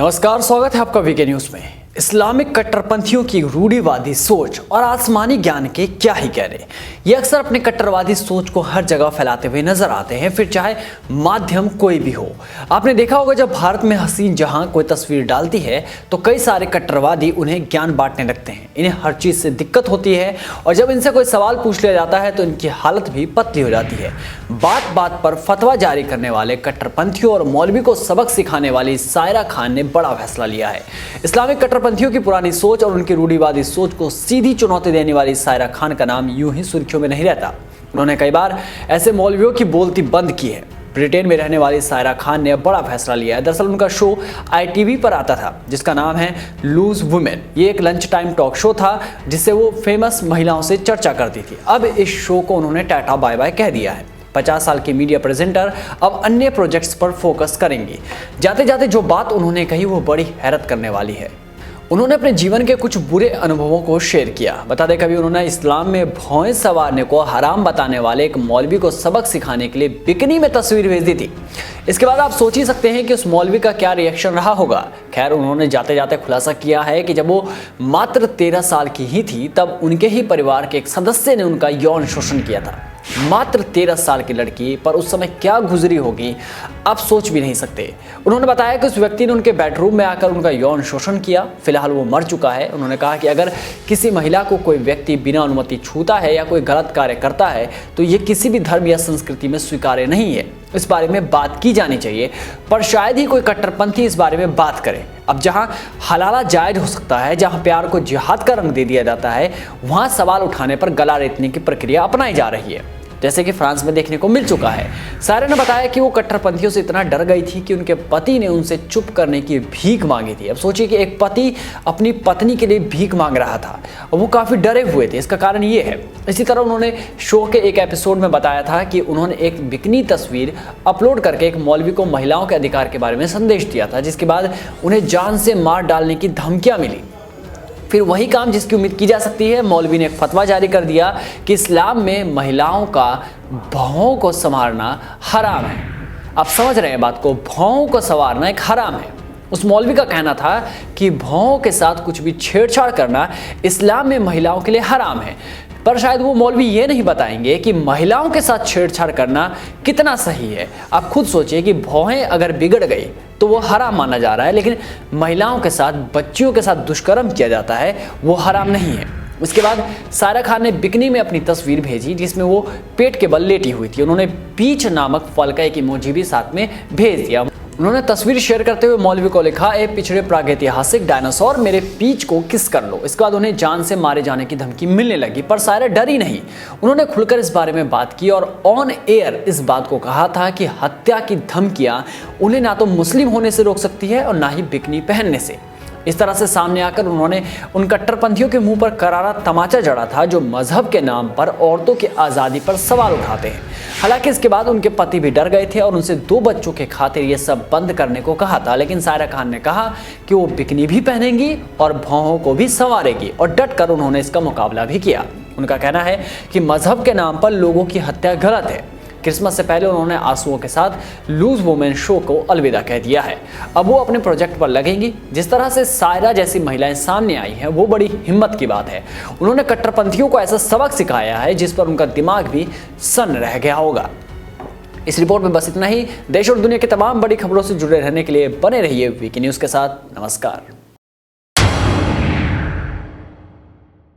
नमस्कार, स्वागत है आपका वीके न्यूज में। इस्लामिक कट्टरपंथियों की रूढ़िवादी सोच और आसमानी ज्ञान के क्या ही कहने। ये अक्सर अपने कट्टरवादी सोच को हर जगह फैलाते हुए नजर आते हैं, फिर चाहे माध्यम कोई भी हो। आपने देखा होगा, जब भारत में हसीन जहां कोई तस्वीर डालती है तो कई सारे कट्टरवादी उन्हें ज्ञान बांटने लगते हैं। इन्हें हर चीज से दिक्कत होती है और जब इनसे कोई सवाल पूछ लिया जाता है तो इनकी हालत भी पतली हो जाती है। बात बात पर फतवा जारी करने वाले कट्टरपंथियों और मौलवी को सबक सिखाने वाली सायरा खान ने बड़ा फैसला लिया है। इस्लामिक कट्टरपंथियों की पुरानी सोच और उनकी रूढ़िवादी सोच को सीधी चुनौती देने वाली सायरा खान का नाम यूं ही सुर्खियों में नहीं रहता। उन्होंने कई बार ऐसे मौलवियों की बोलती बंद की है। ब्रिटेन में रहने वाली सायरा खान ने बड़ा फैसला लिया है। दरअसल उनका शो ITV पर आता था जिसका नाम है लूज वुमेन। ये एक लंच टाइम टॉक शो था जिससे वो फेमस महिलाओं से चर्चा करती थी। अब इस शो को उन्होंने टाटा बाय बाय कह दिया है। 50 साल के मीडिया प्रेजेंटर अब अन्य प्रोजेक्ट्स पर फोकस करेंगी। जाते जाते जो बात उन्होंने कही वो बड़ी हैरत करने वाली है। उन्होंने अपने जीवन के कुछ बुरे अनुभवों को शेयर किया। बता दें, कभी उन्होंने इस्लाम में भौहें संवारने को हराम बताने वाले एक मौलवी को सबक सिखाने के लिए बिकनी में तस्वीर भेज दी थी। इसके बाद आप सोच ही सकते हैं कि उस मौलवी का क्या रिएक्शन रहा होगा। खैर, उन्होंने जाते जाते खुलासा किया है कि जब वो मात्र 13 साल की ही थी तब उनके ही परिवार के एक सदस्य ने उनका यौन शोषण किया था। मात्र 13 साल की लड़की पर उस समय क्या गुजरी होगी, आप सोच भी नहीं सकते। उन्होंने बताया कि उस व्यक्ति ने उनके बेडरूम में आकर उनका यौन शोषण किया। फिलहाल वो मर चुका है। उन्होंने कहा कि अगर किसी महिला को कोई व्यक्ति बिना अनुमति छूता है या कोई गलत कार्य करता है तो ये किसी भी धर्म या संस्कृति में स्वीकार्य नहीं है। इस बारे में बात की जानी चाहिए, पर शायद ही कोई कट्टरपंथी इस बारे में बात करे। अब जहां हलाला जायज हो सकता है, जहां प्यार को जिहाद का रंग दे दिया जाता है, वहां सवाल उठाने पर गला रेतने की प्रक्रिया अपनाई जा रही है, जैसे कि फ्रांस में देखने को मिल चुका है। सायरा ने बताया कि वो कट्टरपंथियों से इतना डर गई थी कि उनके पति ने उनसे चुप करने की भीख मांगी थी। अब सोचिए कि एक पति अपनी पत्नी के लिए भीख मांग रहा था और वो काफ़ी डरे हुए थे। इसका कारण ये है। इसी तरह उन्होंने शो के एक एपिसोड में बताया था कि उन्होंने एक बिकनी तस्वीर अपलोड करके एक मौलवी को महिलाओं के अधिकार के बारे में संदेश दिया था, जिसके बाद उन्हें जान से मार डालने की धमकियाँ मिली। फिर वही काम जिसकी उम्मीद की जा सकती है, मौलवी ने एक फतवा जारी कर दिया कि इस्लाम में महिलाओं का भौहों को संवारना हराम है। आप समझ रहे हैं बात को, भौहों को संवारना एक हराम है। उस मौलवी का कहना था कि भौहों के साथ कुछ भी छेड़छाड़ करना इस्लाम में महिलाओं के लिए हराम है। पर शायद वो मौलवी ये नहीं बताएंगे कि महिलाओं के साथ छेड़छाड़ करना कितना सही है। आप खुद सोचिए कि भौहें अगर बिगड़ गई तो वो हराम माना जा रहा है, लेकिन महिलाओं के साथ, बच्चियों के साथ दुष्कर्म किया जाता है, वो हराम नहीं है। उसके बाद सायरा खान ने बिकनी में अपनी तस्वीर भेजी जिसमें वो पेट के बल लेटी हुई थी। उन्होंने पीच नामक फल का एक इमोजी भी साथ में भेज दिया। उन्होंने तस्वीर शेयर करते हुए मौलवी को लिखा, ए पिछड़े प्रागैतिहासिक डायनासोर, मेरे पीच को किस कर लो। इसके बाद उन्हें जान से मारे जाने की धमकी मिलने लगी, पर सायरा डरी नहीं। उन्होंने खुलकर इस बारे में बात की और ऑन एयर इस बात को कहा था कि हत्या की धमकियां उन्हें ना तो मुस्लिम होने से रोक सकती है और ना ही बिकनी पहनने से। इस तरह से सामने आकर उन्होंने उन कट्टरपंथियों के मुंह पर करारा तमाचा जड़ा था जो मजहब के नाम पर औरतों की आज़ादी पर सवाल उठाते हैं। हालांकि इसके बाद उनके पति भी डर गए थे और उनसे 2 बच्चों के खातिर ये सब बंद करने को कहा था, लेकिन सायरा खान ने कहा कि वो बिकनी भी पहनेंगी और भौहों को भी संवारेगी और डट कर उन्होंने इसका मुकाबला भी किया। उनका कहना है कि मजहब के नाम पर लोगों की हत्या गलत है। क्रिसमस से पहले उन्होंने आंसुओं के साथ लूज वुमेन शो को अलविदा कह दिया है। अब वो अपने प्रोजेक्ट पर लगेंगी। जिस तरह से सायरा जैसी महिलाएं सामने आई हैं वो बड़ी हिम्मत की बात है। उन्होंने कट्टरपंथियों को ऐसा सबक सिखाया है जिस पर उनका दिमाग भी सन्न रह गया होगा। इस रिपोर्ट में बस इतना ही। देश और दुनिया की तमाम बड़ी खबरों से जुड़े रहने के लिए बने रहिए वीके न्यूज़ के साथ। नमस्कार।